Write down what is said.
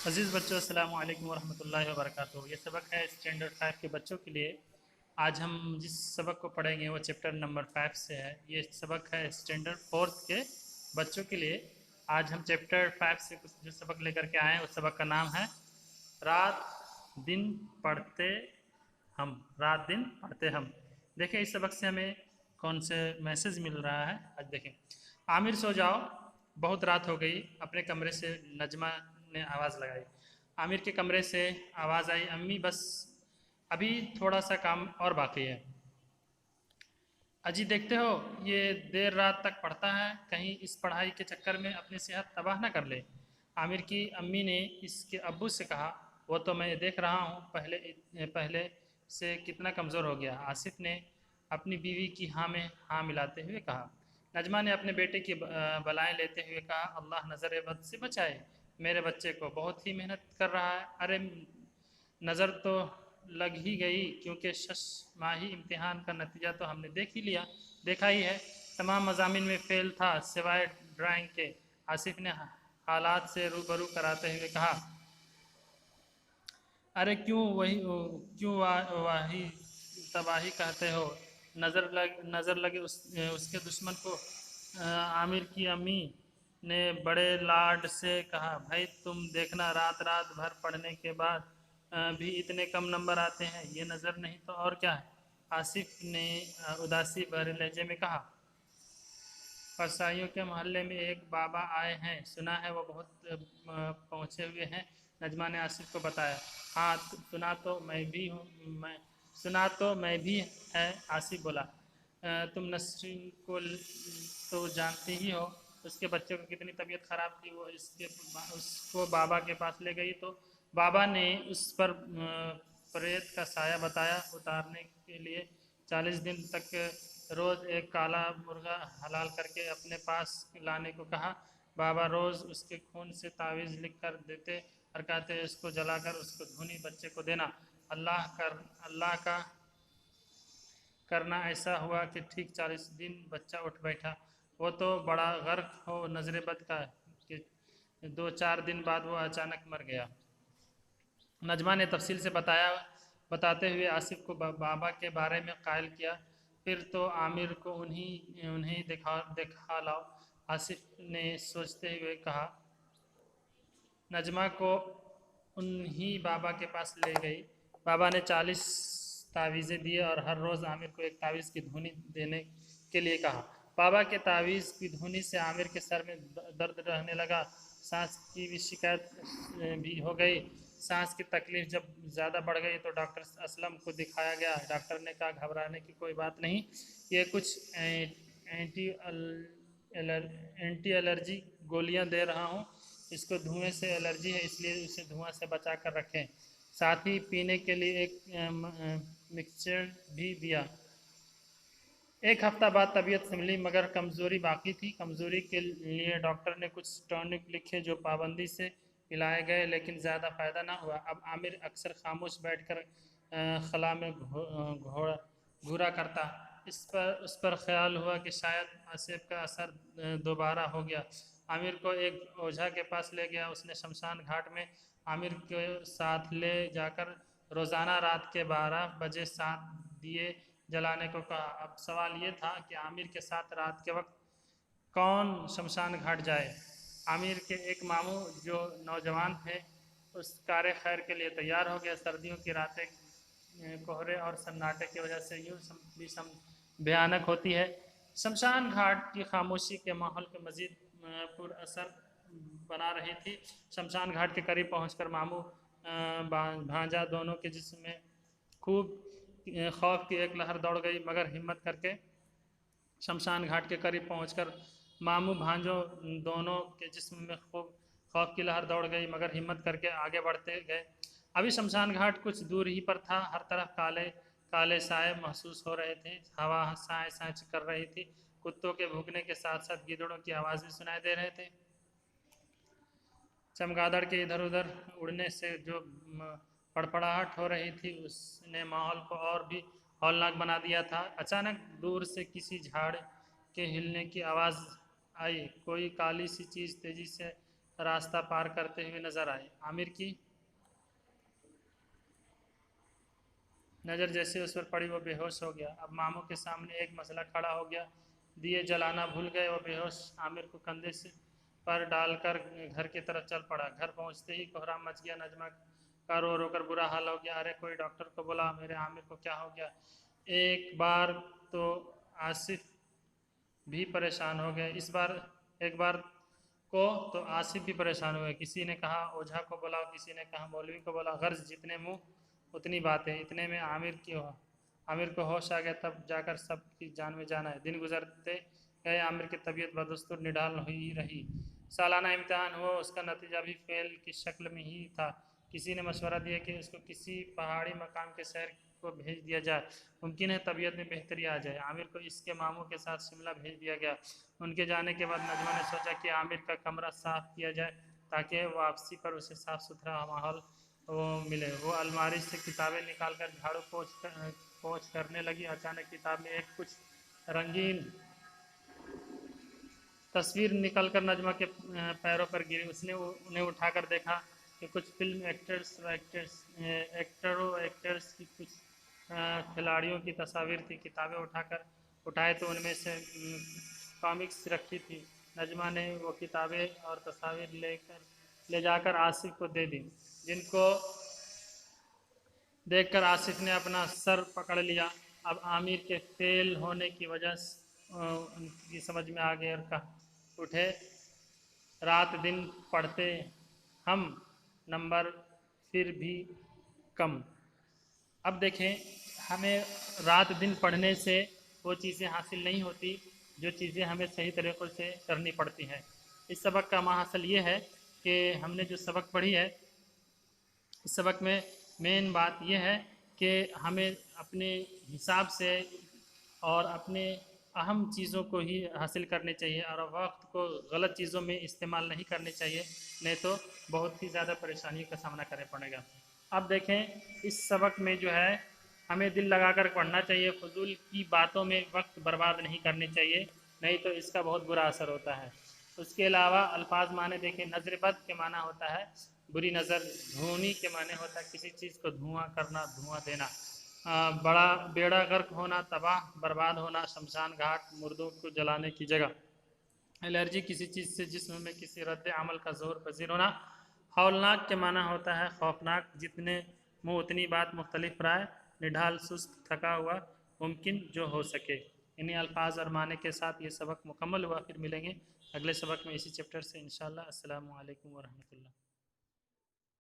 अज़ीज़ बच्चों, अस्सलामु अलैकुम वरहमतुल्लाहि वबरकातुहू। ये सबक है स्टैंडर्ड 5 के बच्चों के लिए। आज हम जिस सबक को पढ़ेंगे वो चैप्टर नंबर 5 से है। ये सबक है स्टैंडर्ड 4 के बच्चों के लिए। आज हम चैप्टर 5 से कुछ जो सबक लेकर के आए हैं उस सबक का नाम है रात दिन पढ़ते हम। रात दिन पढ़ते हम। देखें इस सबक से हमें कौन से मैसेज मिल रहा है। आज देखें। आमिर सो जाओ, बहुत रात हो गई। अपने कमरे से नजमा ने आवाज़ लगाई। आमिर के कमरे से आवाज़ आई, अम्मी बस अभी थोड़ा सा काम और बाकी है। अजी देखते हो ये देर रात तक पढ़ता है, कहीं इस पढ़ाई के चक्कर में अपनी सेहत तबाह ना कर ले। आमिर की अम्मी ने इसके अब्बू से कहा, वो तो मैं देख रहा हूँ पहले से कितना कमज़ोर हो गया। आसिफ ने अपनी बीवी की हाँ में हाँ मिलाते हुए कहा। नजमा ने अपने बेटे की बलाएं लेते हुए कहा, अल्लाह नज़र बद से बचाए मेरे बच्चे को, बहुत ही मेहनत कर रहा है। अरे नज़र तो लग ही गई, क्योंकि 6 माही इम्तिहान का नतीजा तो हमने देखा ही है। तमाम मज़ामिन में फ़ेल था सिवाय ड्राइंग के। आसिफ ने हालात से रूबरू कराते हुए कहा, अरे क्यों वाही तबाही कहते हो। नज़र लगे उसके दुश्मन को। आमिर की अम्मी ने बड़े लाड से कहा, भाई तुम देखना रात रात भर पढ़ने के बाद भी इतने कम नंबर आते हैं, ये नज़र नहीं तो और क्या है। आसिफ ने उदासी भरे लहजे में कहा, परसाइयों के मोहल्ले में एक बाबा आए हैं, सुना है वो बहुत पहुँचे हुए हैं। नजमा ने आसिफ को बताया। हाँ सुना तो मैं भी है, आसिफ बोला। तुम नसरीन को तो जानती ही हो, उसके बच्चे को कितनी तबीयत ख़राब थी। वो उसको बाबा के पास ले गई तो बाबा ने उस पर प्रेत का साया बताया। उतारने के लिए 40 दिन तक रोज़ एक काला मुर्गा हलाल करके अपने पास लाने को कहा। बाबा रोज़ उसके खून से तावीज़ लिख कर देते और कहते, इसको जलाकर उसको धुनी बच्चे को देना। अल्लाह का करना ऐसा हुआ कि ठीक 40 दिन बच्चा उठ बैठा। वो तो बड़ा गर्क हो नजर बद का कि 2-4 दिन बाद वो अचानक मर गया। नजमा ने तफसील से बताते हुए आसिफ को बाबा के बारे में कायल किया। फिर तो आमिर को उन्हें देखा लाओ, आसिफ ने सोचते हुए कहा। नजमा को उन्हीं बाबा के पास ले गई। बाबा ने 40 तावीज़ें दिए और हर रोज़ आमिर को एक तावीज़ की धुनी देने के लिए कहा। बाबा के तावीज़ की धुनी से आमिर के सर में दर्द रहने लगा। सांस की भी शिकायत भी हो गई। सांस की तकलीफ जब ज़्यादा बढ़ गई तो डॉक्टर असलम को दिखाया गया। डॉक्टर ने कहा, घबराने की कोई बात नहीं, ये कुछ एंटी एलर्जी गोलियां दे रहा हूँ। इसको धुएं से एलर्जी है, इसलिए उसे धुआं से बचा कर रखें। साथ ही पीने के लिए एक मिक्सचर भी दिया। एक हफ्ता बाद तबीयत संभली, मगर कमज़ोरी बाकी थी। कमज़ोरी के लिए डॉक्टर ने कुछ टॉनिक लिखे जो पाबंदी से पिलाए गए, लेकिन ज़्यादा फ़ायदा ना हुआ। अब आमिर अक्सर खामोश बैठकर खला में घूरा करता। उस पर ख्याल हुआ कि शायद आसिफ का असर दोबारा हो गया। आमिर को एक ओझा के पास ले गया। उसने शमशान घाट में आमिर के साथ ले जाकर रोज़ाना रात के 12 बजे 7 दिए जलाने को कहा। अब सवाल ये था कि आमिर के साथ रात के वक्त कौन शमशान घाट जाए। आमिर के एक मामू जो नौजवान थे उस कार्य खैर के लिए तैयार हो गए। सर्दियों की रातें कोहरे और सन्नाटे की वजह से भयानक होती है। शमशान घाट की खामोशी के माहौल को मज़ीद पुरअसर बना रही थी। शमशान घाट के करीब पहुंचकर मामू भांजा दोनों के जिस्म में खूब खौफ की एक लहर दौड़ गई, मगर हिम्मत करके शमशान घाट के करीब पहुंचकर मामू भांजों दोनों के जिस्म में खूब खौफ की लहर दौड़ गई, मगर हिम्मत करके आगे बढ़ते गए। अभी शमशान घाट कुछ दूर ही पर था। हर तरफ काले काले साए महसूस हो रहे थे। हवा साए साए कर रही थी। कुत्तों के भूखने के साथ साथ गिद्धड़ों की आवाज़ भी सुनाई दे रहे थे। चमगादड़ के इधर उधर उड़ने से जो फड़फड़ाहट हो रही थी उसने माहौल को और भी हौलनाक बना दिया था। अचानक दूर से किसी झाड़ के हिलने की आवाज़ आई। कोई काली सी चीज़ तेज़ी से रास्ता पार करते हुए नजर आए। आमिर की नज़र जैसे उस पर पड़ी वो बेहोश हो गया। अब मामू के सामने एक मसला खड़ा हो गया। दिए जलाना भूल गए। वो बेहोश आमिर को कंधे से पर डालकर घर की तरफ चल पड़ा। घर पहुंचते ही कोहराम मच गया। नजमा का रो रो कर बुरा हाल हो गया। अरे कोई डॉक्टर को बुला, मेरे आमिर को क्या हो गया। एक बार तो आसिफ भी परेशान हो गए। एक बार को तो आसिफ भी परेशान हुए। किसी ने कहा ओझा को बुलाओ, किसी ने कहा मौलवी को बुलाओ। गर्ज जितने मुंह उतनी बातें। इतने में आमिर को होश आ गया। तब जाकर सबकी जान में जान आए। दिन गुजरते गए। आमिर की तबीयत बदस्तूर निढाल हुई रही। सालाना इम्तिहान हुआ। उसका नतीजा भी फेल की शक्ल में ही था। किसी ने मशवरा दिया कि उसको किसी पहाड़ी मकाम के शहर को भेज दिया जाए, मुमकिन है तबीयत में बेहतरी आ जाए। आमिर को इसके मामू के साथ शिमला भेज दिया गया। उनके जाने के बाद नजमा ने सोचा कि आमिर का कमरा साफ किया जाए ताकि वापसी पर उसे साफ सुथरा माहौल वो मिले। वो अलमारी से किताबें निकाल कर झाड़ू पोंछ करने लगी। अचानक किताब में एक कुछ रंगीन तस्वीर निकलकर नजमा के पैरों पर गिरी। उसने उन्हें उठाकर देखा कि कुछ फिल्म एक्टर्स की कुछ खिलाड़ियों की तस्वीर थी। किताबें उठाए तो उनमें से कॉमिक्स रखी थी। नजमा ने वो किताबें और तस्वीर ले जाकर आसिफ को दे दी, जिनको देखकर आसिफ ने अपना सर पकड़ लिया। अब आमिर के फेल होने की वजह उनकी समझ में आ गई और कहा उठे, रात दिन पढ़ते हम, नंबर फिर भी कम। अब देखें, हमें रात दिन पढ़ने से वो चीज़ें हासिल नहीं होती जो चीज़ें हमें सही तरीक़ों से करनी पड़ती हैं। इस सबक का महाअसल ये है कि हमने जो सबक पढ़ी है, इस सबक में मेन बात यह है कि हमें अपने हिसाब से और अपने अहम चीज़ों को ही हासिल करने चाहिए और वक्त को गलत चीज़ों में इस्तेमाल नहीं करने चाहिए, नहीं तो बहुत ही ज़्यादा परेशानियों का सामना करना पड़ेगा। अब देखें, इस सबक में जो है हमें दिल लगाकर पढ़ना चाहिए। फजूल की बातों में वक्त बर्बाद नहीं करने चाहिए, नहीं तो इसका बहुत बुरा असर होता है। उसके अलावा अल्फाज माने देखें, नज़र बद के माना होता है बुरी नज़र, धूनी के माने होता है किसी चीज़ को धुआं करना, धुआं देना। बड़ा बेड़ा गर्क होना, तबाह बर्बाद होना, शमशान घाट, मुर्दों को जलाने की जगह। एलर्जी किसी चीज़ से जिस्म में किसी रद्द अमल का जोर पजीर होना। हौलनाक के माना होता है खौफनाक, जितने मुँह उतनी बात, मुख्तलिफ राय, निढाल, सुस्त, थका हुआ, मुमकिन जो हो सके। इन्हीं अल्फाज और माने के साथ ये सबक मुकम्मल हुआ। फिर मिलेंगे अगले सबक में इसी चैप्टर से इंशाअल्लाह। अस्सलामु अलैकुम वरहमतुल्लाह।